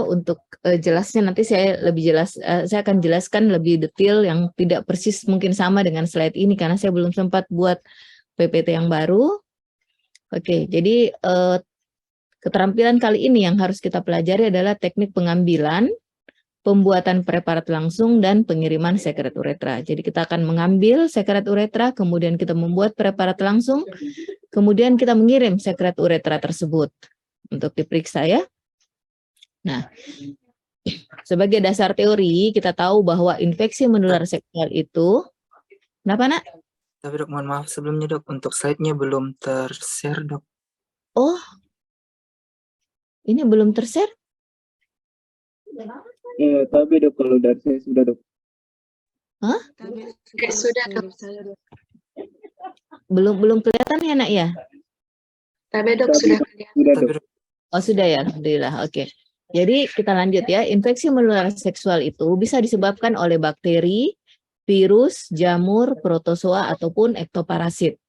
untuk jelasnya nanti saya lebih jelas, saya akan jelaskan lebih detail yang tidak persis mungkin sama dengan slide ini karena saya belum sempat buat PPT yang baru. Oke, jadi keterampilan kali ini yang harus kita pelajari adalah teknik pengambilan, pembuatan preparat langsung, dan pengiriman sekret uretra. Jadi kita akan mengambil sekret uretra, kemudian kita membuat preparat langsung, kemudian kita mengirim sekret uretra tersebut untuk diperiksa ya. Nah, sebagai dasar teori, kita tahu bahwa infeksi menular seksual itu, kenapa nak? Tapi dok, mohon maaf sebelumnya dok, untuk slide-nya belum ter-share dok. Oh, ini belum ter-share? Ya, tapi dok, kalau dari saya sudah dok. Hah? Sudah dok. Belum kelihatan ya nak ya? Tapi dok sudah kelihatan. Sudah dok. Oh sudah ya, alhamdulillah. Oke. Jadi kita lanjut ya. Infeksi menular seksual itu bisa disebabkan oleh bakteri, virus, jamur, protozoa ataupun ektoparasit.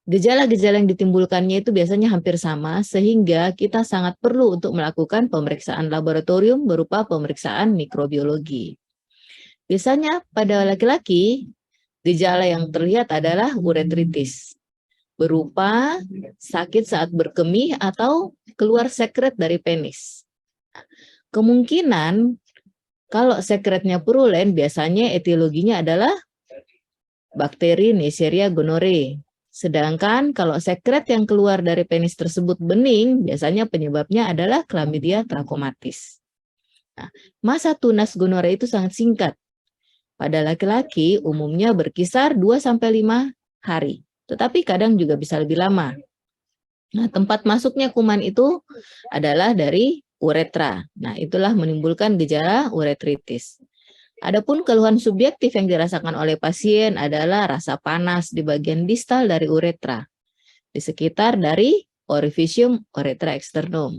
Gejala-gejala yang ditimbulkannya itu biasanya hampir sama sehingga kita sangat perlu untuk melakukan pemeriksaan laboratorium berupa pemeriksaan mikrobiologi. Biasanya pada laki-laki gejala yang terlihat adalah uretritis berupa sakit saat berkemih atau keluar sekret dari penis. Kemungkinan kalau sekretnya purulen biasanya etiologinya adalah bakteri Neisseria gonorrhoeae. Sedangkan kalau sekret yang keluar dari penis tersebut bening, biasanya penyebabnya adalah Chlamydia trachomatis. Nah, masa tunas gonorrea itu sangat singkat. Pada laki-laki umumnya berkisar 2-5 hari. Tetapi kadang juga bisa lebih lama. Nah, tempat masuknya kuman itu adalah dari uretra. Nah, itulah menimbulkan gejala uretritis. Adapun keluhan subjektif yang dirasakan oleh pasien adalah rasa panas di bagian distal dari uretra, di sekitar dari orificium uretra externum.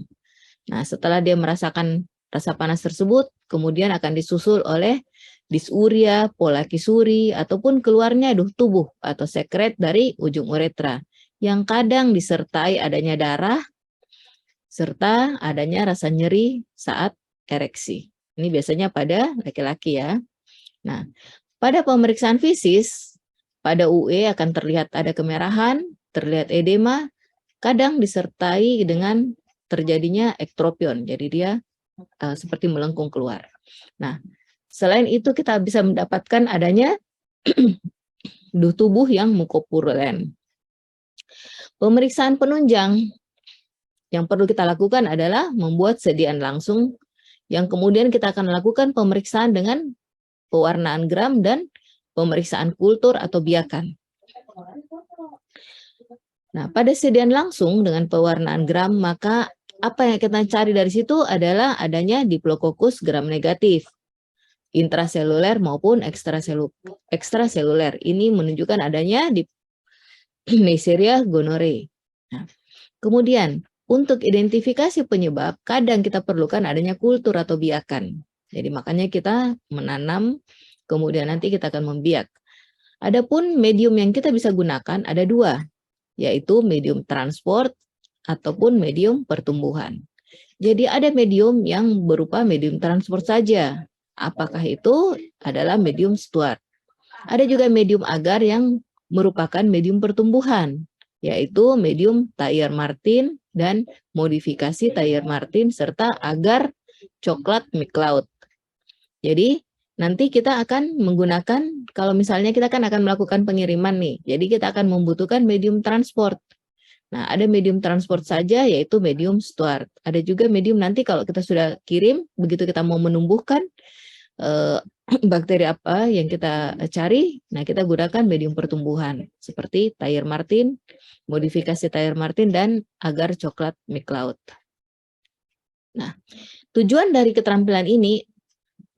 Nah, setelah dia merasakan rasa panas tersebut, kemudian akan disusul oleh disuria, polakisuri, ataupun keluarnya duh tubuh atau sekret dari ujung uretra yang kadang disertai adanya darah serta adanya rasa nyeri saat ereksi. Ini biasanya pada laki-laki ya. Nah, pada pemeriksaan fisis, pada UE akan terlihat ada kemerahan, terlihat edema, kadang disertai dengan terjadinya ektropion. Jadi dia seperti melengkung keluar. Nah, selain itu kita bisa mendapatkan adanya duh tubuh yang mukopurulen. Pemeriksaan penunjang yang perlu kita lakukan adalah membuat sediaan langsung yang kemudian kita akan lakukan pemeriksaan dengan pewarnaan gram dan pemeriksaan kultur atau biakan. Nah, pada sediaan langsung dengan pewarnaan gram, maka apa yang kita cari dari situ adalah adanya Diplococcus gram negatif, intraseluler maupun ekstraseluler. Ini menunjukkan adanya di Neisseria gonorrhoeae. Nah, kemudian untuk identifikasi penyebab, kadang kita perlukan adanya kultur atau biakan. Jadi makanya kita menanam, kemudian nanti kita akan membiak. Adapun medium yang kita bisa gunakan ada dua, yaitu medium transport ataupun medium pertumbuhan. Jadi ada medium yang berupa medium transport saja. Apakah itu adalah medium Stuart? Ada juga medium agar yang merupakan medium pertumbuhan, yaitu medium Thayer-Martin dan modifikasi Thayer-Martin serta agar coklat McLeod. Jadi nanti kita akan menggunakan, kalau misalnya kita kan akan melakukan pengiriman nih, jadi kita akan membutuhkan medium transport. Nah, ada medium transport saja yaitu medium Stuart. Ada juga medium nanti kalau kita sudah kirim, begitu kita mau menumbuhkan bakteri apa yang kita cari, nah kita gunakan medium pertumbuhan seperti Thayer-Martin, modifikasi Thayer-Martin dan agar coklat McLeod. Nah, tujuan dari keterampilan ini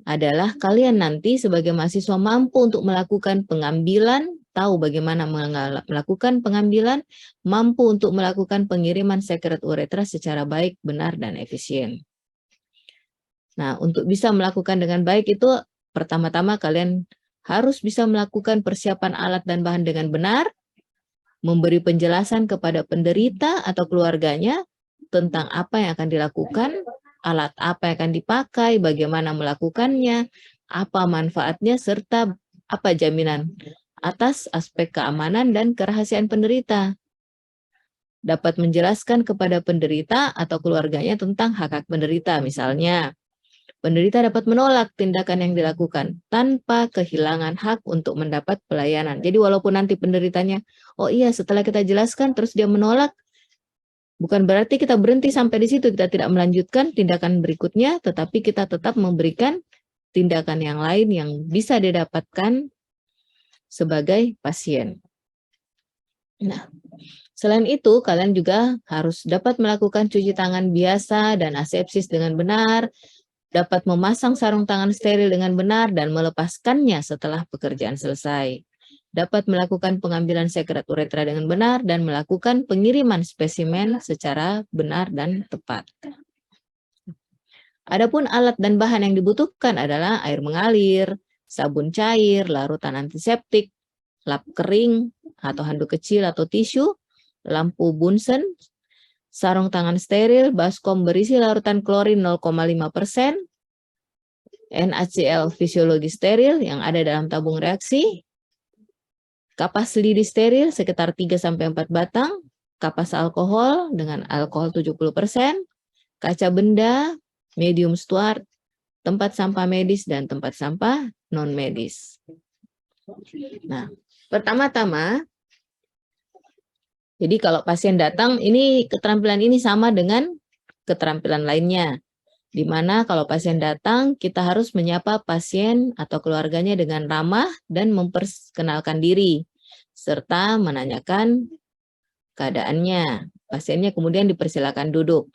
adalah kalian nanti sebagai mahasiswa mampu untuk melakukan pengambilan, tahu bagaimana melakukan pengambilan, mampu untuk melakukan pengiriman sekret uretra secara baik, benar, dan efisien. Nah, untuk bisa melakukan dengan baik itu, pertama-tama kalian harus bisa melakukan persiapan alat dan bahan dengan benar, memberi penjelasan kepada penderita atau keluarganya tentang apa yang akan dilakukan, alat apa yang akan dipakai, bagaimana melakukannya, apa manfaatnya, serta apa jaminan atas aspek keamanan dan kerahasiaan penderita. Dapat menjelaskan kepada penderita atau keluarganya tentang hak-hak penderita. Misalnya, penderita dapat menolak tindakan yang dilakukan tanpa kehilangan hak untuk mendapat pelayanan. Jadi walaupun nanti penderitanya, oh iya setelah kita jelaskan terus dia menolak, bukan berarti kita berhenti sampai di situ, kita tidak melanjutkan tindakan berikutnya, tetapi kita tetap memberikan tindakan yang lain yang bisa didapatkan sebagai pasien. Nah, selain itu, kalian juga harus dapat melakukan cuci tangan biasa dan asepsis dengan benar, dapat memasang sarung tangan steril dengan benar dan melepaskannya setelah pekerjaan selesai. Dapat melakukan pengambilan sekret uretra dengan benar dan melakukan pengiriman spesimen secara benar dan tepat. Adapun alat dan bahan yang dibutuhkan adalah air mengalir, sabun cair, larutan antiseptik, lap kering atau handuk kecil atau tisu, lampu Bunsen, sarung tangan steril, baskom berisi larutan klorin 0,5%, NaCl fisiologi steril yang ada dalam tabung reaksi, kapas lidi steril sekitar 3-4 batang, kapas alkohol dengan alkohol 70%, kaca benda, medium stuart, tempat sampah medis dan tempat sampah non-medis. Nah, pertama-tama, jadi kalau pasien datang, ini keterampilan ini sama dengan keterampilan lainnya. Di mana kalau pasien datang, kita harus menyapa pasien atau keluarganya dengan ramah dan memperkenalkan diri, serta menanyakan keadaannya. Pasiennya kemudian dipersilakan duduk.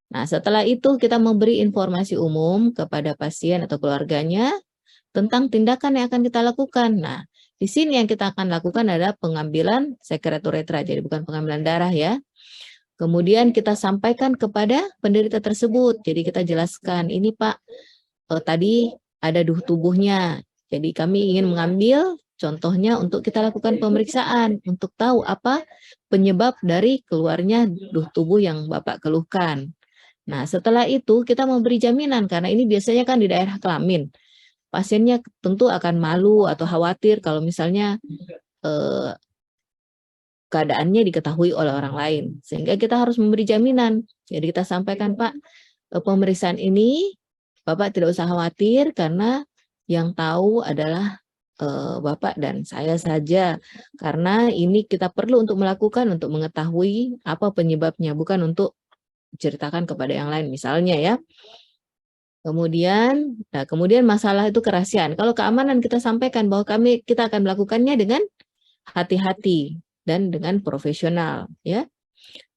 Nah, setelah itu kita memberi informasi umum kepada pasien atau keluarganya tentang tindakan yang akan kita lakukan. Nah, di sini yang kita akan lakukan adalah pengambilan sekret uretra, jadi bukan pengambilan darah ya. Kemudian kita sampaikan kepada penderita tersebut. Jadi kita jelaskan, ini Pak, tadi ada duh tubuhnya. Jadi kami ingin mengambil contohnya untuk kita lakukan pemeriksaan, untuk tahu apa penyebab dari keluarnya duh tubuh yang Bapak keluhkan. Nah, setelah itu kita memberi jaminan, karena ini biasanya kan di daerah kelamin. Pasiennya tentu akan malu atau khawatir kalau misalnya keadaannya diketahui oleh orang lain. Sehingga kita harus memberi jaminan. Jadi kita sampaikan, Pak, pemeriksaan ini Bapak tidak usah khawatir karena yang tahu adalah Bapak dan saya saja. Karena ini kita perlu untuk melakukan, untuk mengetahui apa penyebabnya, bukan untuk ceritakan kepada yang lain misalnya ya. Kemudian masalah itu kerahasiaan. Kalau keamanan kita sampaikan bahwa kita akan melakukannya dengan hati-hati dan dengan profesional ya.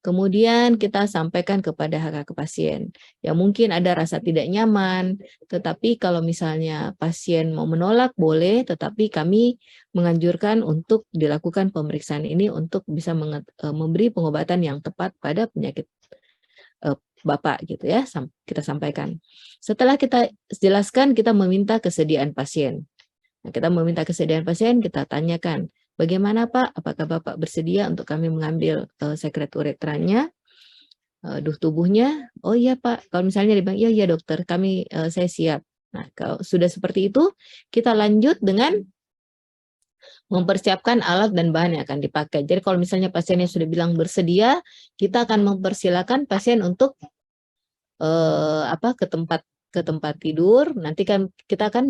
Kemudian kita sampaikan kepada hak-hak pasien. Ya mungkin ada rasa tidak nyaman, tetapi kalau misalnya pasien mau menolak boleh, tetapi kami menganjurkan untuk dilakukan pemeriksaan ini untuk bisa memberi pengobatan yang tepat pada penyakit Bapak gitu ya, kita sampaikan. Setelah kita jelaskan, kita meminta kesediaan pasien. Nah, kita meminta kesediaan pasien, kita tanyakan, bagaimana Pak, apakah Bapak bersedia untuk kami mengambil sekret uretranya, duh tubuhnya? Oh iya Pak, kalau misalnya dia bilang, iya dokter, saya siap. Nah, kalau sudah seperti itu, kita lanjut dengan mempersiapkan alat dan bahan yang akan dipakai. Jadi kalau misalnya pasiennya sudah bilang bersedia, kita akan mempersilakan pasien untuk ke tempat tidur. Nanti kan kita akan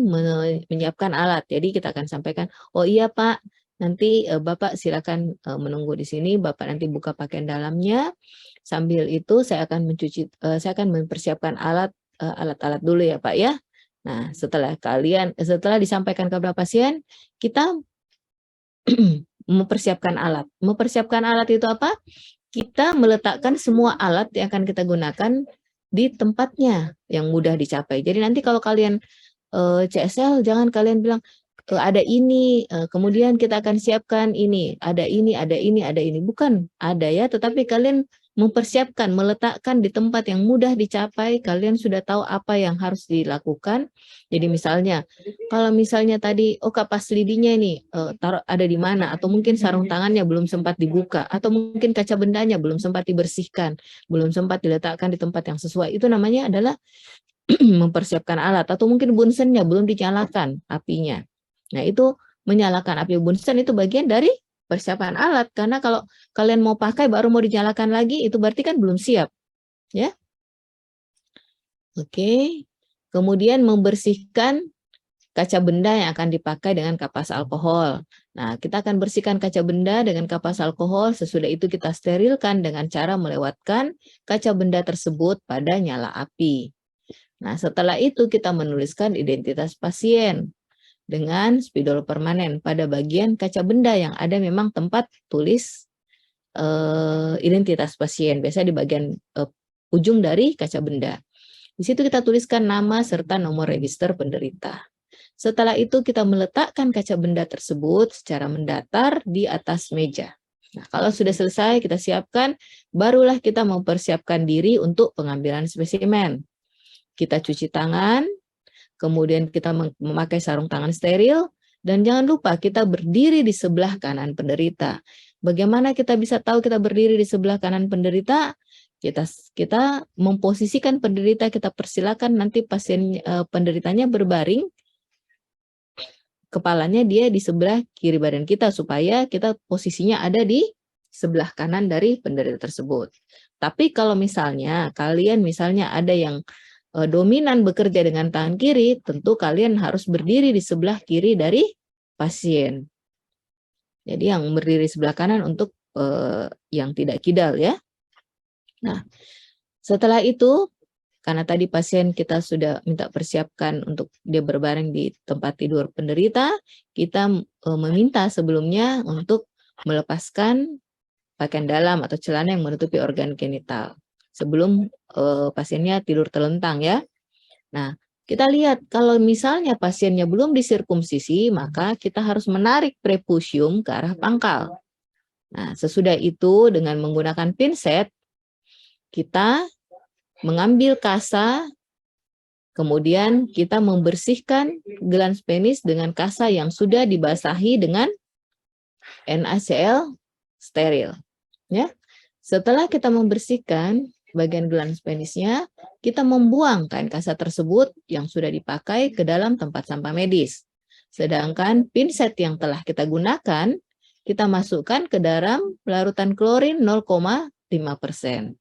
menyiapkan alat. Jadi kita akan sampaikan, oh iya Pak, nanti Bapak silakan menunggu di sini. Bapak nanti buka pakaian dalamnya. Sambil itu saya akan mempersiapkan alat-alat dulu ya Pak ya. Nah, setelah disampaikan kepada pasien, kita mempersiapkan alat. Mempersiapkan alat itu apa? Kita meletakkan semua alat yang akan kita gunakan di tempatnya yang mudah dicapai. Jadi nanti kalau kalian CSL, jangan kalian bilang ada ini, kemudian kita akan siapkan ini, ada ini, ada ini, ada ini. Bukan ada ya, tetapi kalian mempersiapkan, meletakkan di tempat yang mudah dicapai, kalian sudah tahu apa yang harus dilakukan. Jadi misalnya, kalau misalnya tadi, oh kapas lidinya ini taruh ada di mana, atau mungkin sarung tangannya belum sempat dibuka, atau mungkin kaca bendanya belum sempat dibersihkan, belum sempat diletakkan di tempat yang sesuai, itu namanya adalah mempersiapkan alat, atau mungkin bunsennya belum dinyalakan apinya. Nah itu menyalakan api bunsen itu bagian dari persiapan alat, karena kalau kalian mau pakai baru mau dinyalakan lagi, itu berarti kan belum siap, ya. Oke, kemudian membersihkan kaca benda yang akan dipakai dengan kapas alkohol. Nah, kita akan bersihkan kaca benda dengan kapas alkohol, sesudah itu kita sterilkan dengan cara melewatkan kaca benda tersebut pada nyala api. Nah, setelah itu kita menuliskan identitas pasien dengan spidol permanen pada bagian kaca benda yang ada memang tempat tulis identitas pasien, biasanya di bagian ujung dari kaca benda. Di situ kita tuliskan nama serta nomor register penderita. Setelah itu kita meletakkan kaca benda tersebut secara mendatar di atas meja. Nah, kalau sudah selesai kita siapkan, barulah kita mempersiapkan diri untuk pengambilan spesimen. Kita cuci tangan, kemudian kita memakai sarung tangan steril, dan jangan lupa kita berdiri di sebelah kanan penderita. Bagaimana kita bisa tahu kita berdiri di sebelah kanan penderita? Kita memposisikan penderita, kita persilakan nanti pasien penderitanya berbaring, kepalanya dia di sebelah kiri badan kita, supaya kita posisinya ada di sebelah kanan dari penderita tersebut. Tapi kalau misalnya kalian ada yang dominan bekerja dengan tangan kiri, tentu kalian harus berdiri di sebelah kiri dari pasien. Jadi yang berdiri sebelah kanan untuk yang tidak kidal, ya. Nah, setelah itu, karena tadi pasien kita sudah minta persiapkan untuk dia berbaring di tempat tidur penderita, kita meminta sebelumnya untuk melepaskan pakaian dalam atau celana yang menutupi organ genital sebelum pasiennya tidur telentang, ya. Nah, kita lihat kalau misalnya pasiennya belum disirkumsisi, maka kita harus menarik prepusium ke arah pangkal. Nah, sesudah itu dengan menggunakan pinset, kita mengambil kasa, kemudian kita membersihkan glans penis dengan kasa yang sudah dibasahi dengan NaCl steril, ya. Setelah kita membersihkan bagian glans penisnya, kita membuang kain kasa tersebut yang sudah dipakai ke dalam tempat sampah medis. Sedangkan pinset yang telah kita gunakan, kita masukkan ke dalam larutan klorin 0,5%.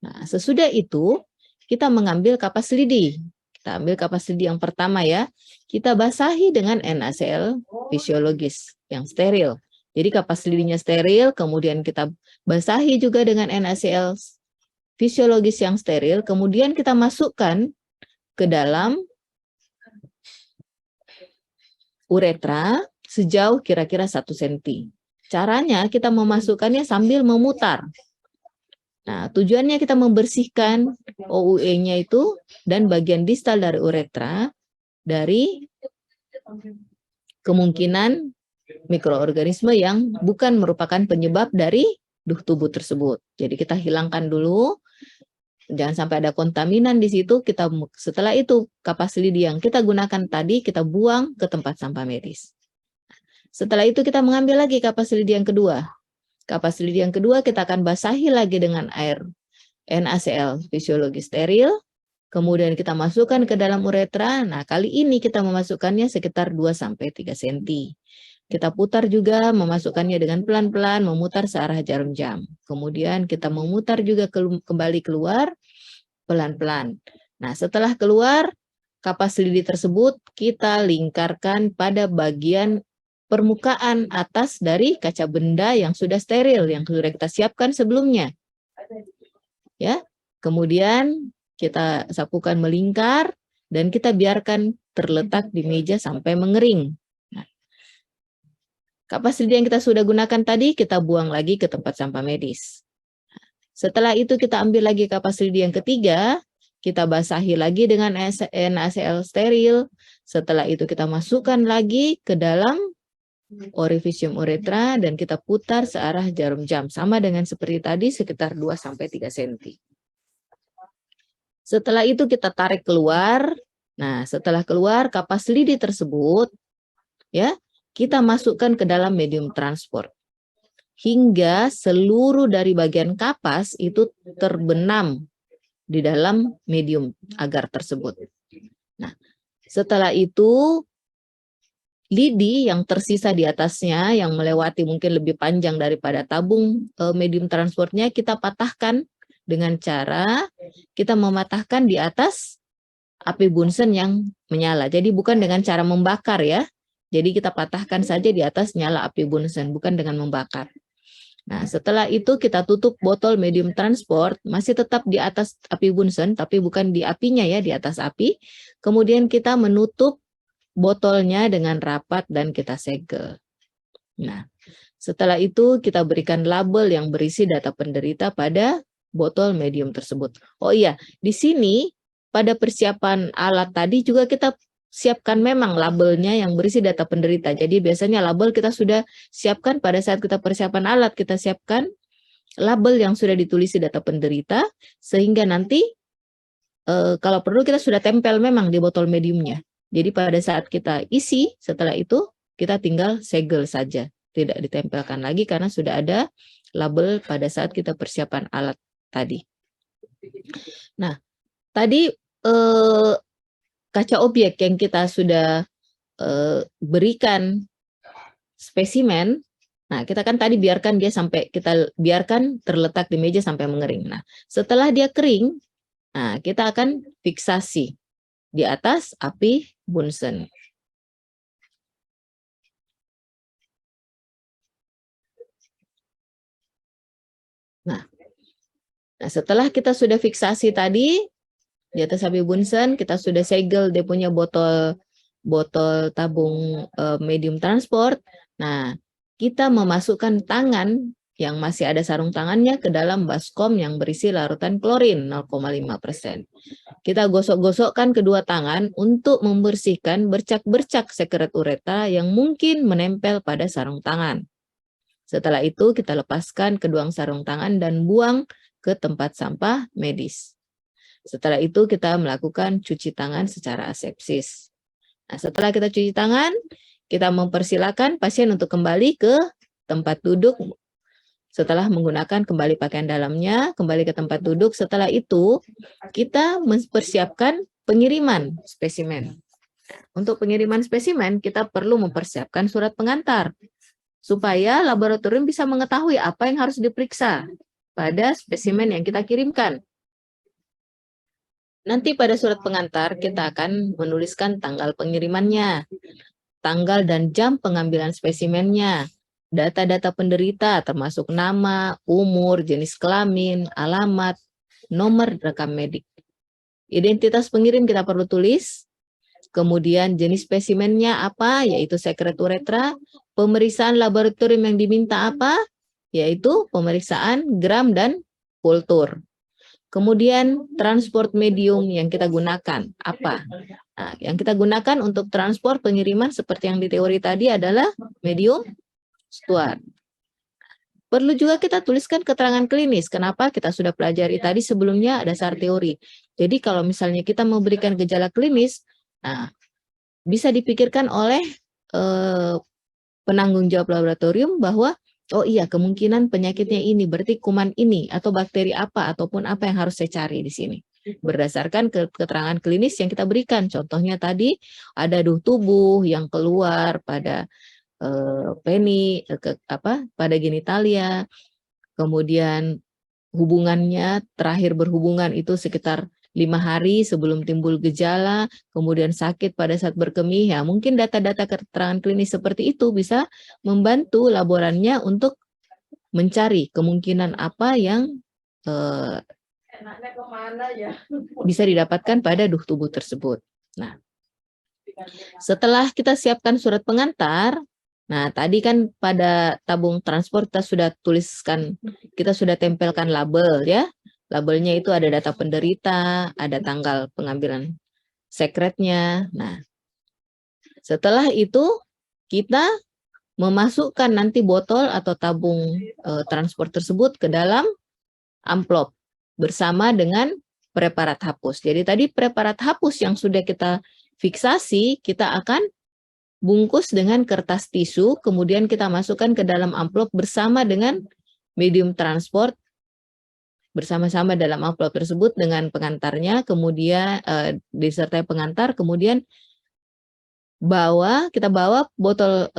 Nah, sesudah itu kita mengambil kapas lidi. Kita ambil kapas lidi yang pertama, ya. Kita basahi dengan NaCl fisiologis yang steril. Jadi kapas lidinya steril, kemudian kita basahi juga dengan NaCl fisiologis yang steril, kemudian kita masukkan ke dalam uretra sejauh kira-kira 1 cm. Caranya kita memasukkannya sambil memutar. Nah, tujuannya kita membersihkan OUE-nya itu dan bagian distal dari uretra dari kemungkinan mikroorganisme yang bukan merupakan penyebab dari duh tubuh tersebut. Jadi kita hilangkan dulu, jangan sampai ada kontaminan di situ. Setelah itu kapas lidi yang kita gunakan tadi kita buang ke tempat sampah medis. Setelah itu kita mengambil lagi kapas lidi yang kedua. Kapas lidi yang kedua kita akan basahi lagi dengan air NaCl fisiologis steril. Kemudian kita masukkan ke dalam uretra. Nah, kali ini kita memasukkannya sekitar 2-3 cm. Kita putar juga, memasukkannya dengan pelan-pelan, memutar searah jarum jam. Kemudian kita memutar juga kembali keluar pelan-pelan. Nah, setelah keluar, kapas lidi tersebut kita lingkarkan pada bagian permukaan atas dari kaca benda yang sudah steril, yang sudah kita siapkan sebelumnya. Ya, kemudian kita sapukan melingkar dan kita biarkan terletak di meja sampai mengering. Kapas lidi yang kita sudah gunakan tadi, kita buang lagi ke tempat sampah medis. Setelah itu kita ambil lagi kapas lidi yang ketiga, kita basahi lagi dengan NaCl steril. Setelah itu kita masukkan lagi ke dalam Orifisium uretra dan kita putar searah jarum jam. Sama dengan seperti tadi sekitar 2-3 cm. Setelah itu kita tarik keluar. Nah, setelah keluar kapas lidi tersebut, ya, kita masukkan ke dalam medium transport. Hingga seluruh dari bagian kapas itu terbenam di dalam medium agar tersebut. Nah, setelah itu lidi yang tersisa di atasnya yang melewati mungkin lebih panjang daripada tabung medium transportnya kita patahkan dengan cara kita mematahkan di atas api Bunsen yang menyala. Jadi bukan dengan cara membakar ya. Jadi kita patahkan saja di atas nyala api Bunsen, bukan dengan membakar. Nah, setelah itu kita tutup botol medium transport, masih tetap di atas api Bunsen, tapi bukan di apinya ya, di atas api. Kemudian kita menutup botolnya dengan rapat dan kita segel. Nah, setelah itu kita berikan label yang berisi data penderita pada botol medium tersebut. Oh iya, di sini pada persiapan alat tadi juga kita siapkan memang labelnya yang berisi data penderita. Jadi biasanya label kita sudah siapkan pada saat kita persiapan alat, kita siapkan label yang sudah ditulis data penderita, sehingga nanti kalau perlu kita sudah tempel memang di botol mediumnya. Jadi pada saat kita isi, setelah itu kita tinggal segel saja. Tidak ditempelkan lagi karena sudah ada label pada saat kita persiapan alat tadi. Nah, tadi kaca objek yang kita sudah berikan spesimen, nah kita kan tadi biarkan dia sampai, kita biarkan terletak di meja sampai mengering. Nah, setelah dia kering, nah kita akan fiksasi di atas api Bunsen. Nah, setelah kita sudah fiksasi tadi di atas api Bunsen, kita sudah segel dia punya botol tabung medium transport. Nah, kita memasukkan tangan yang masih ada sarung tangannya ke dalam baskom yang berisi larutan klorin 0,5%. Kita gosok-gosokkan kedua tangan untuk membersihkan bercak-bercak sekret uretra yang mungkin menempel pada sarung tangan. Setelah itu kita lepaskan kedua sarung tangan dan buang ke tempat sampah medis. Setelah itu kita melakukan cuci tangan secara asepsis. Nah, setelah kita cuci tangan, kita mempersilakan pasien untuk kembali ke tempat duduk setelah menggunakan kembali pakaian dalamnya, kembali ke tempat duduk. Setelah itu, kita mempersiapkan pengiriman spesimen. Untuk pengiriman spesimen, kita perlu mempersiapkan surat pengantar, supaya laboratorium bisa mengetahui apa yang harus diperiksa pada spesimen yang kita kirimkan. Nanti pada surat pengantar, kita akan menuliskan tanggal pengirimannya, tanggal dan jam pengambilan spesimennya, data-data penderita termasuk nama, umur, jenis kelamin, alamat, nomor rekam medik. Identitas pengirim kita perlu tulis, kemudian jenis spesimennya apa, yaitu sekret uretra, pemeriksaan laboratorium yang diminta apa, yaitu pemeriksaan gram dan kultur. Kemudian transport medium yang kita gunakan apa? Nah, yang kita gunakan untuk transport pengiriman seperti yang di teori tadi adalah medium Stuart. Perlu juga kita tuliskan keterangan klinis. Kenapa? Kita sudah pelajari tadi sebelumnya dasar teori. Jadi kalau misalnya kita memberikan gejala klinis, nah, bisa dipikirkan oleh penanggung jawab laboratorium bahwa oh iya kemungkinan penyakitnya ini, berarti kuman ini atau bakteri apa ataupun apa yang harus saya cari di sini. Berdasarkan keterangan klinis yang kita berikan. Contohnya tadi ada duh tubuh yang keluar pada peni, pada genitalia, kemudian hubungannya terakhir berhubungan itu sekitar 5 hari sebelum timbul gejala, kemudian sakit pada saat berkemih, ya mungkin data-data keterangan klinis seperti itu bisa membantu laborannya untuk mencari kemungkinan apa yang bisa didapatkan pada duh tubuh tersebut. Nah, setelah kita siapkan surat pengantar, nah, tadi kan pada tabung transport kita sudah tuliskan, kita sudah tempelkan label ya. Labelnya itu ada data penderita, ada tanggal pengambilan sekretnya. Nah, setelah itu kita memasukkan nanti botol atau tabung transport tersebut ke dalam amplop bersama dengan preparat hapus. Jadi tadi preparat hapus yang sudah kita fiksasi, kita akan bungkus dengan kertas tisu, kemudian kita masukkan ke dalam amplop bersama dengan medium transport, bersama-sama dalam amplop tersebut dengan pengantarnya, kemudian disertai pengantar, kemudian kita bawa botol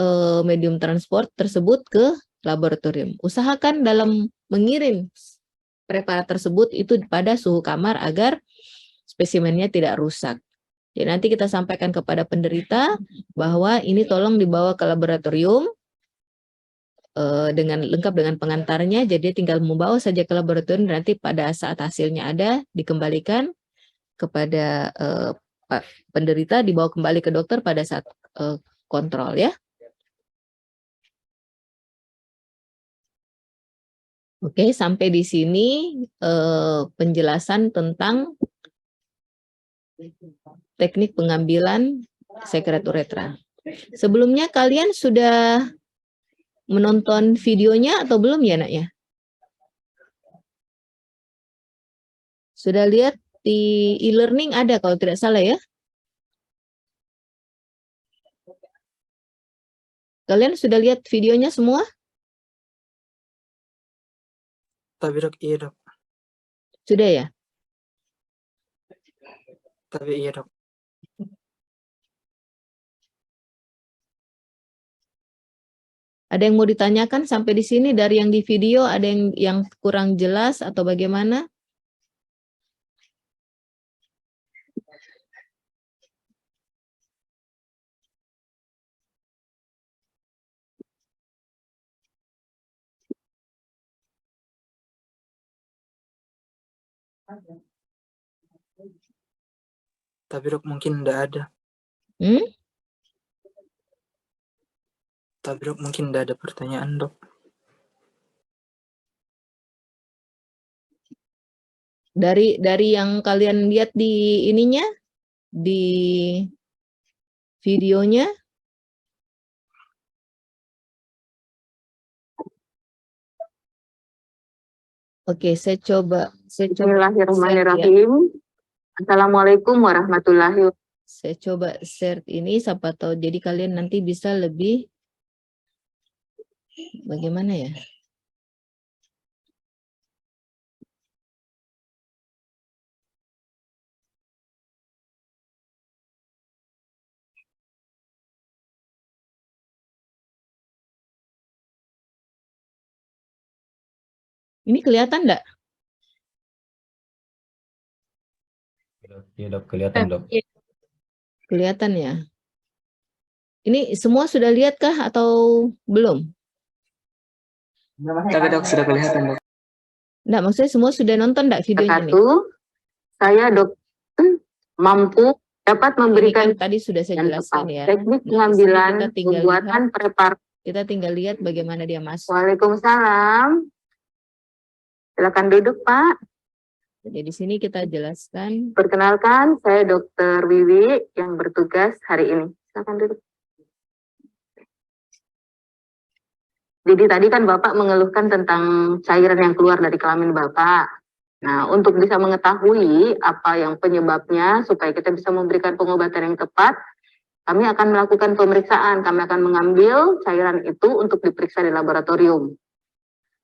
medium transport tersebut ke laboratorium. Usahakan dalam mengirim preparat tersebut itu pada suhu kamar agar spesimennya tidak rusak. Jadi nanti kita sampaikan kepada penderita bahwa ini tolong dibawa ke laboratorium dengan lengkap dengan pengantarnya, jadi tinggal membawa saja ke laboratorium, nanti pada saat hasilnya ada dikembalikan kepada penderita, dibawa kembali ke dokter pada saat kontrol ya. Oke, sampai di sini penjelasan tentang teknik pengambilan sekret uretra. Sebelumnya kalian sudah menonton videonya atau belum ya, Nak ya? Sudah lihat di e-learning ada kalau tidak salah ya? Kalian sudah lihat videonya semua? Tapi dok, iya dok. Sudah ya? Tapi iya dok. Ada yang mau ditanyakan sampai di sini dari yang di video? Ada yang kurang jelas atau bagaimana? Tapi dok mungkin tidak ada. Tapi dok mungkin tidak ada pertanyaan dok. Dari yang kalian lihat di ininya, di videonya. Oke, saya coba. Bismillahirrahmanirrahim. Assalamualaikum warahmatullahi wabarakatuh. Saya coba share ini, siapa tahu jadi kalian nanti bisa lebih bagaimana ya? Ini kelihatan enggak? Iya dok, kelihatan dok. Kelihatan ya. Ini semua sudah lihat kah atau belum? Tapi dok sudah kelihatan dok. Enggak, maksudnya semua sudah nonton enggak videonya nih? Saya dokter mampu dapat memberikan Ini kan tadi sudah saya jelaskan ya. teknik pengambilan pembuatan preparat. Kita tinggal lihat bagaimana dia masuk. Waalaikumsalam. Silakan duduk Pak. Jadi di sini kita jelaskan. Perkenalkan, saya Dokter Wiwi yang bertugas hari ini. Silakan duduk. Jadi tadi kan Bapak mengeluhkan tentang cairan yang keluar dari kelamin Bapak. Nah, untuk bisa mengetahui apa yang penyebabnya supaya kita bisa memberikan pengobatan yang tepat, kami akan melakukan pemeriksaan. Kami akan mengambil cairan itu untuk diperiksa di laboratorium.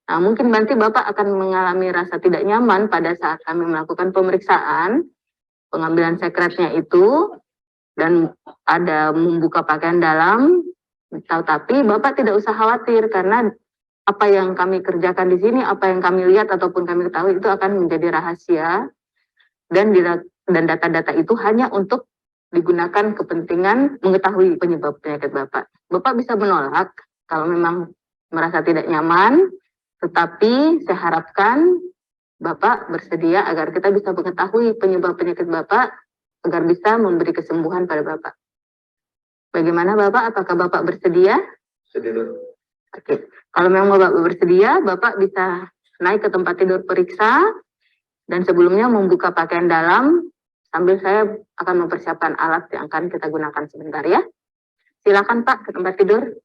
Nah, mungkin nanti Bapak akan mengalami rasa tidak nyaman pada saat kami melakukan pemeriksaan, pengambilan sekretnya itu, dan ada membuka pakaian dalam, tapi Bapak tidak usah khawatir karena apa yang kami kerjakan di sini, apa yang kami lihat ataupun kami ketahui itu akan menjadi rahasia, dan data-data itu hanya untuk digunakan kepentingan mengetahui penyebab penyakit Bapak. Bapak bisa menolak kalau memang merasa tidak nyaman, tetapi saya harapkan Bapak bersedia agar kita bisa mengetahui penyebab penyakit Bapak agar bisa memberi kesembuhan pada Bapak. Bagaimana Bapak? Apakah Bapak bersedia? Sedia. Oke. Kalau memang Bapak bersedia, Bapak bisa naik ke tempat tidur periksa dan sebelumnya membuka pakaian dalam sambil saya akan mempersiapkan alat yang akan kita gunakan sebentar ya. Silakan Pak ke tempat tidur.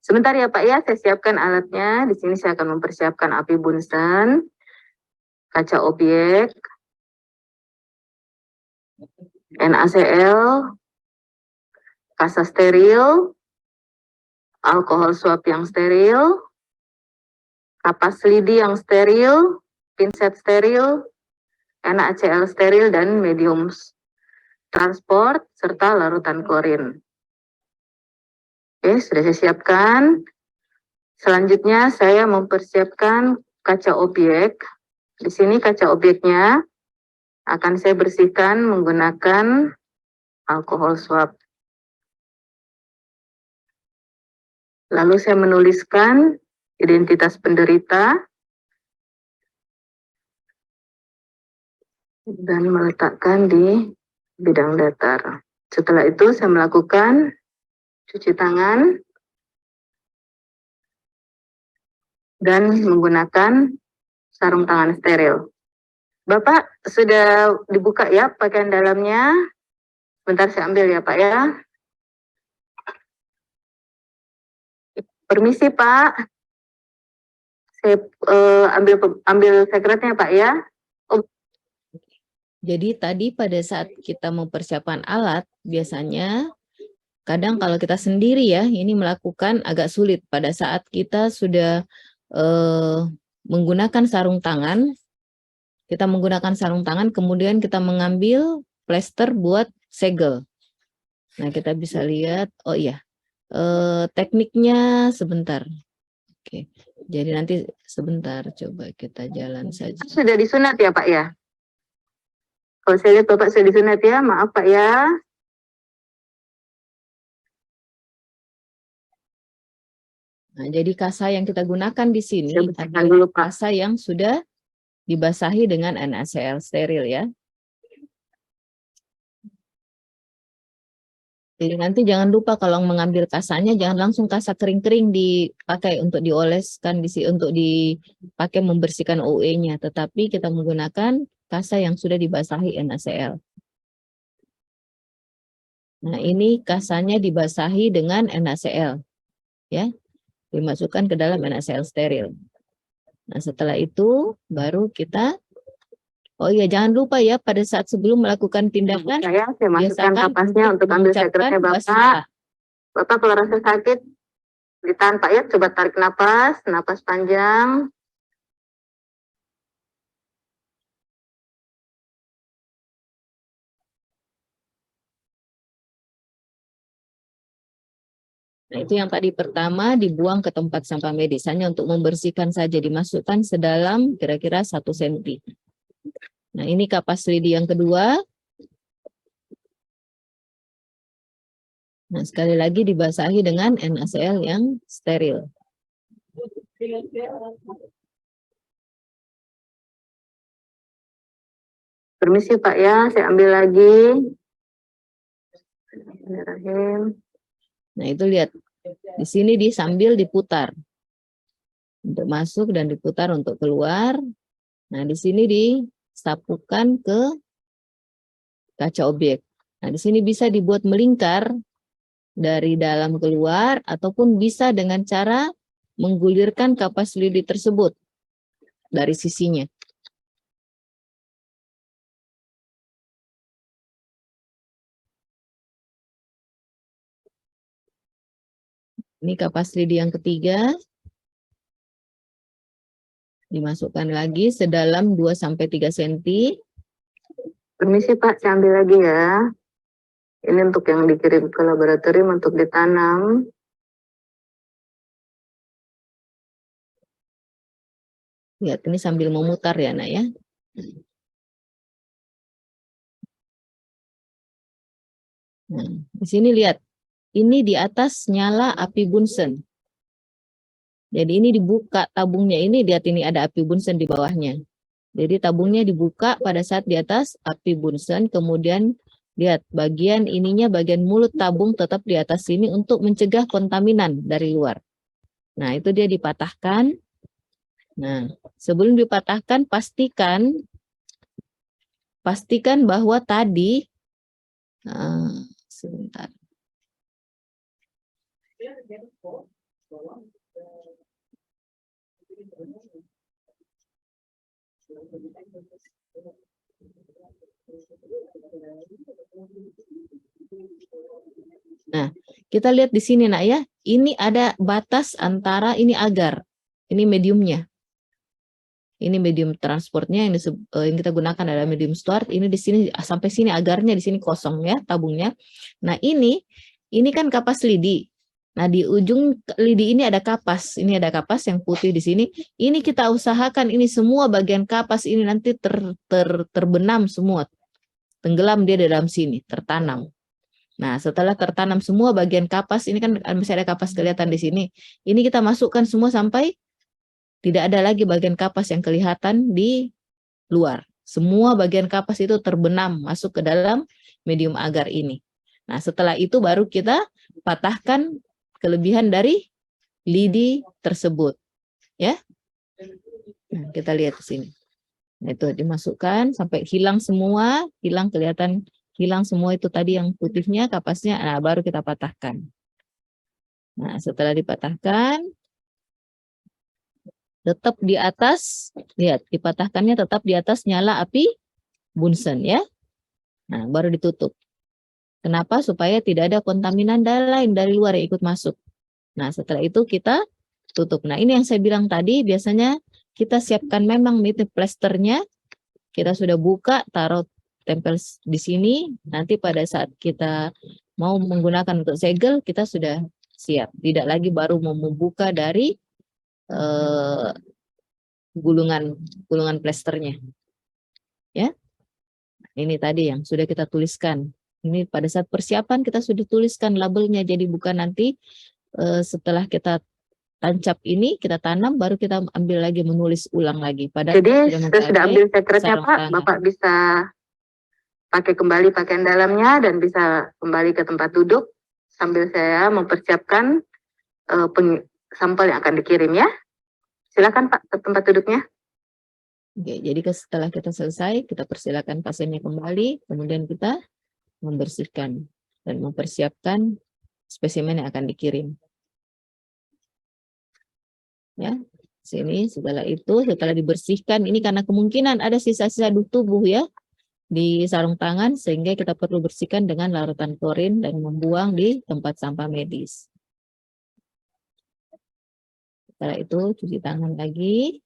Sebentar ya Pak ya, saya siapkan alatnya. Di sini saya akan mempersiapkan api Bunsen, kaca objek, NaCl, kasa steril, alkohol swab yang steril, kapas lidi yang steril, pinset steril, NaCl steril, dan medium transport, serta larutan klorin. Oke, sudah saya siapkan. Selanjutnya saya mempersiapkan kaca objek. Di sini kaca objeknya akan saya bersihkan menggunakan alkohol swab. Lalu saya menuliskan identitas penderita dan meletakkan di bidang datar. Setelah itu saya melakukan cuci tangan dan menggunakan sarung tangan steril. Bapak sudah dibuka ya pakaian dalamnya. Bentar saya ambil ya Pak ya. Permisi Pak. Saya ambil sekretnya Pak ya. Jadi tadi pada saat kita mempersiapkan alat, biasanya kadang kalau kita sendiri ya, ini melakukan agak sulit pada saat kita sudah menggunakan sarung tangan. Kita menggunakan sarung tangan, kemudian kita mengambil plester buat segel. Nah, kita bisa lihat, oh iya, tekniknya sebentar. Oke, jadi nanti sebentar, coba kita jalan saja. Sudah disunat ya Pak ya? Kalau saya lihat Bapak sudah disunat ya, maaf Pak ya. Nah, jadi kasa yang kita gunakan di sini Saya bersihkan adalah dulu, Pak. kasa yang sudah dibasahi dengan NaCl steril ya. Jadi nanti jangan lupa kalau mengambil kasanya jangan langsung kasa kering-kering dipakai untuk dioleskan untuk dipakai membersihkan OE-nya, tetapi kita menggunakan kasa yang sudah dibasahi NaCl. Nah, ini kasanya dibasahi dengan NaCl ya. Dimasukkan ke dalam NaCl steril. Nah, setelah itu baru kita, oh iya jangan lupa ya pada saat sebelum melakukan tindakan, Saya masukkan biasakan kapasnya untuk ambil mengucapkan sekretnya Bapak. basmalah. Bapak kalau rasa sakit, ditahan Pak ya, coba tarik napas panjang. Nah, itu yang tadi pertama dibuang ke tempat sampah medis, hanya untuk membersihkan saja, dimasukkan sedalam kira-kira 1 cm. Nah, ini kapas lidi yang kedua. Nah, sekali lagi dibasahi dengan NaCl yang steril. Permisi Pak ya, saya ambil lagi. Bismillahirrahmanirrahim. Nah, itu lihat. Di sini sambil diputar. Untuk masuk dan diputar untuk keluar. Nah, di sini disapukan ke kaca objek. Nah, di sini bisa dibuat melingkar dari dalam keluar ataupun bisa dengan cara menggulirkan kapas lidi tersebut dari sisinya. Ini kapas lidi yang ketiga. Dimasukkan lagi sedalam 2-3 cm. Permisi Pak, saya ambil lagi ya. Ini untuk yang dikirim ke laboratorium untuk ditanam. Lihat, ini sambil memutar ya, Nak ya. Nah, di sini lihat. Ini di atas nyala api Bunsen. Jadi ini dibuka tabungnya ini, lihat ini ada api Bunsen di bawahnya. Jadi tabungnya dibuka pada saat di atas api Bunsen, kemudian lihat bagian ininya, bagian mulut tabung tetap di atas sini untuk mencegah kontaminan dari luar. Nah, itu dia dipatahkan. Nah, sebelum dipatahkan pastikan bahwa tadi sebentar. Nah, kita lihat di sini nak ya, ini ada batas antara ini agar, ini mediumnya. Ini medium transportnya yang kita gunakan adalah medium start. Ini di sini sampai sini agarnya, di sini kosong ya tabungnya. Nah ini kan kapas lidi. Nah di ujung lidi ini ada kapas. Ini ada kapas yang putih di sini. Ini kita usahakan ini semua bagian kapas ini nanti terbenam semua, tenggelam dia di dalam sini, tertanam. Nah setelah tertanam semua bagian kapas ini kan masih ada kapas kelihatan di sini. Ini kita masukkan semua sampai tidak ada lagi bagian kapas yang kelihatan di luar. Semua bagian kapas itu terbenam masuk ke dalam medium agar ini. Nah, setelah itu baru kita patahkan kelebihan dari lidi tersebut. Ya. Nah, kita lihat di sini. Nah, itu dimasukkan sampai hilang semua, hilang semua itu tadi yang putihnya, kapasnya. Nah, baru kita patahkan. Nah, setelah dipatahkan, tetap di atas, lihat dipatahkannya tetap di atas nyala api Bunsen ya. Nah, baru ditutup. Kenapa? Supaya tidak ada kontaminan lain dari luar yang ikut masuk. Nah, setelah itu kita tutup. Nah, ini yang saya bilang tadi, biasanya kita siapkan memang mitik plasternya. Kita sudah buka, taruh tempel di sini. Nanti pada saat kita mau menggunakan untuk segel, kita sudah siap. Tidak lagi baru membuka dari gulungan plasternya ya. Ini tadi yang sudah kita tuliskan. Ini pada saat persiapan kita sudah tuliskan labelnya, jadi bukan nanti setelah kita tancap ini kita tanam baru kita ambil lagi menulis ulang lagi. Padahal jadi sudah ambil secretnya Pak, Bapak bisa pakai kembali pakaian dalamnya dan bisa kembali ke tempat duduk sambil saya mempersiapkan sampel yang akan dikirim ya. Silakan Pak ke tempat duduknya. Oke, jadi setelah kita selesai, kita persilakan pasiennya kembali, kemudian kita membersihkan dan mempersiapkan spesimen yang akan dikirim. Ya, sini setelah itu, setelah dibersihkan, ini karena kemungkinan ada sisa-sisa tubuh ya di sarung tangan, sehingga kita perlu bersihkan dengan larutan klorin dan membuang di tempat sampah medis. Setelah itu cuci tangan lagi.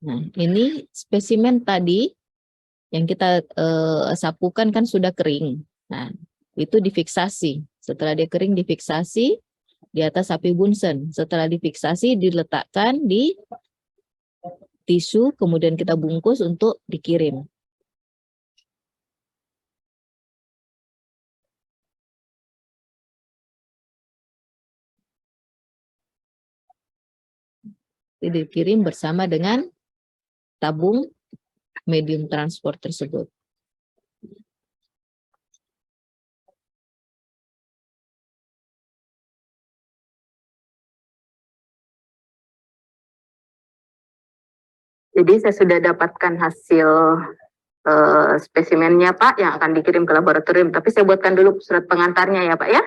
Nah, ini spesimen tadi yang kita sapukan kan sudah kering. Nah, itu difiksasi. Setelah dia kering difiksasi di atas api Bunsen. Setelah difiksasi diletakkan di tisu, kemudian kita bungkus untuk dikirim. Dikirim bersama dengan tabung medium transport tersebut. Jadi saya sudah dapatkan hasil spesimennya Pak yang akan dikirim ke laboratorium. Tapi saya buatkan dulu surat pengantarnya ya Pak ya.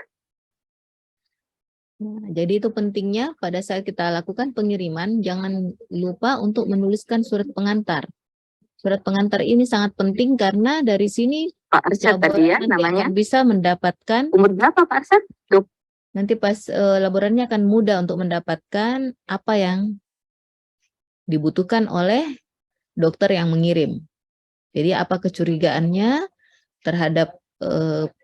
Nah, jadi itu pentingnya pada saat kita lakukan pengiriman, jangan lupa untuk menuliskan surat pengantar. Surat pengantar ini sangat penting karena dari sini Pak Arsyad tadi ya namanya. Bisa mendapatkan. Umur berapa Pak Arsyad? Nanti pas laborannya akan mudah untuk mendapatkan apa yang dibutuhkan oleh dokter yang mengirim. Jadi apa kecurigaannya terhadap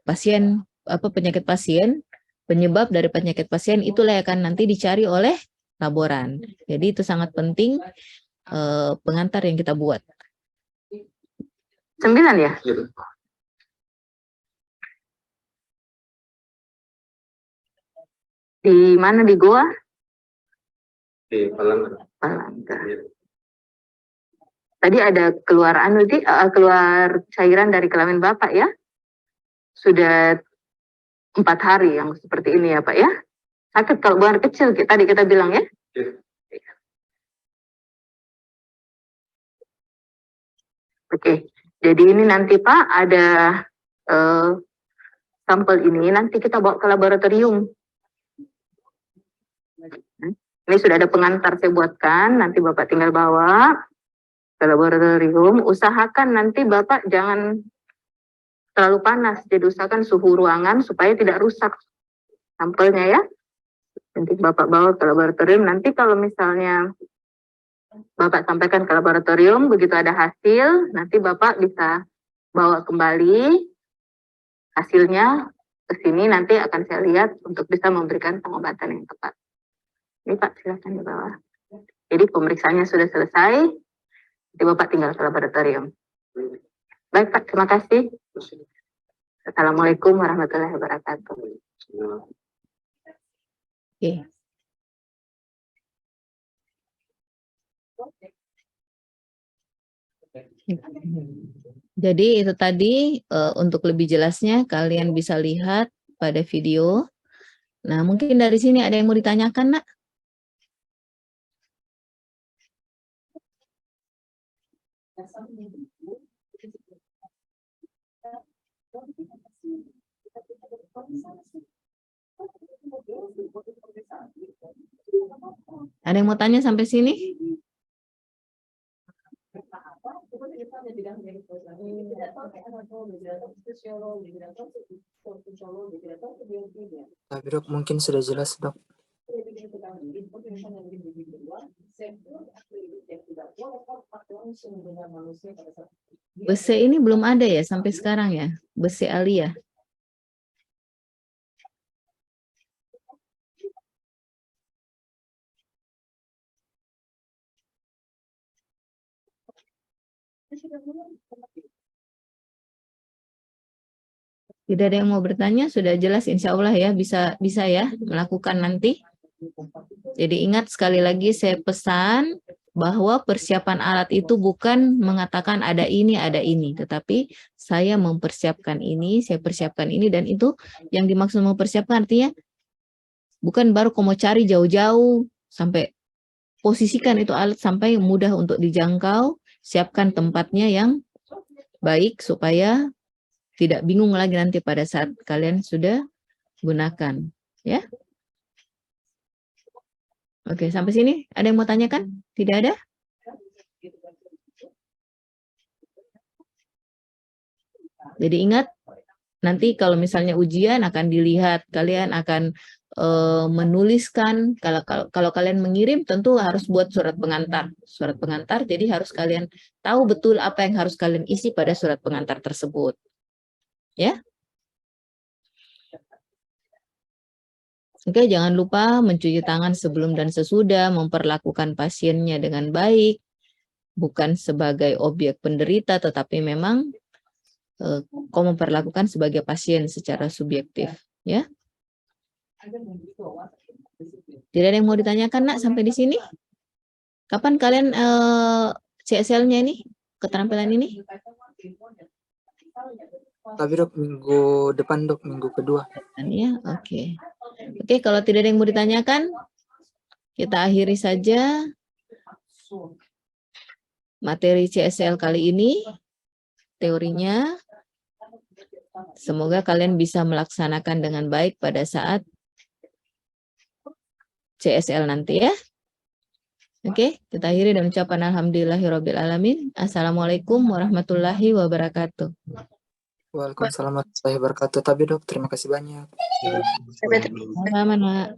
pasien, penyakit pasien, penyebab dari penyakit pasien, itulah yang akan nanti dicari oleh laboran. Jadi itu sangat penting pengantar yang kita buat. 9 ya? Di mana, di Goa? Di Palangga. Palangga. Tadi ada keluar keluar cairan dari kelamin Bapak ya? Sudah 4 hari yang seperti ini ya Pak ya. Sakit kalau buang air kecil tadi kita bilang ya. Oke, jadi ini nanti Pak ada sampel ini nanti kita bawa ke laboratorium. Ini sudah ada pengantar saya buatkan, nanti Bapak tinggal bawa ke laboratorium. Usahakan nanti Bapak jangan terlalu panas, jadi usahakan suhu ruangan supaya tidak rusak sampelnya ya. Nanti Bapak bawa ke laboratorium, nanti kalau misalnya Bapak sampaikan ke laboratorium, begitu ada hasil, nanti Bapak bisa bawa kembali hasilnya ke sini, nanti akan saya lihat untuk bisa memberikan pengobatan yang tepat. Ini Pak, silakan dibawa. Jadi pemeriksaannya sudah selesai, jadi Bapak tinggal ke laboratorium. Baik Pak, terima kasih. Assalamualaikum warahmatullahi wabarakatuh. Oke. Jadi itu tadi untuk lebih jelasnya kalian bisa lihat pada video. Nah, mungkin dari sini ada yang mau ditanyakan, Nak? Ada yang mau tanya sampai sini? Tapi dok, mungkin sudah jelas dok. BC ini belum ada ya sampai sekarang ya? BC Alia. Tidak ada yang mau bertanya, sudah jelas insya Allah ya, bisa ya melakukan nanti. Jadi ingat sekali lagi saya pesan bahwa persiapan alat itu bukan mengatakan ada ini, tetapi saya mempersiapkan ini, saya persiapkan ini, dan itu yang dimaksud mempersiapkan artinya bukan baru kamu cari jauh-jauh sampai posisikan itu alat sampai mudah untuk dijangkau, siapkan tempatnya yang baik supaya tidak bingung lagi nanti pada saat kalian sudah gunakan, ya. Oke, sampai sini ada yang mau tanyakan? Tidak ada? Jadi ingat, nanti kalau misalnya ujian akan dilihat, kalian akan menuliskan, kalau kalian mengirim tentu harus buat surat pengantar. Surat pengantar, jadi harus kalian tahu betul apa yang harus kalian isi pada surat pengantar tersebut. Ya. Oke, jangan lupa mencuci tangan sebelum dan sesudah, memperlakukan pasiennya dengan baik, bukan sebagai objek penderita, tetapi memang kau memperlakukan sebagai pasien secara subjektif. Ya. Tidak ada yang mau ditanyakan, Nak, sampai di sini? Kapan kalian CSL-nya ini, keterampilan ini? Tapi dok, minggu depan dok, minggu kedua. Ya, oke. Oke, kalau tidak ada yang mau ditanyakan, kita akhiri saja materi CSL kali ini, teorinya. Semoga kalian bisa melaksanakan dengan baik pada saat CSL nanti ya. Oke, kita akhiri dan ucapan alhamdulillahirrabbilalamin. Assalamualaikum warahmatullahi wabarakatuh. Waalaikumsalam warahmatullahi wabarakatuh. Tapi dok, terima kasih banyak. Sampai Sama-sama, Nak.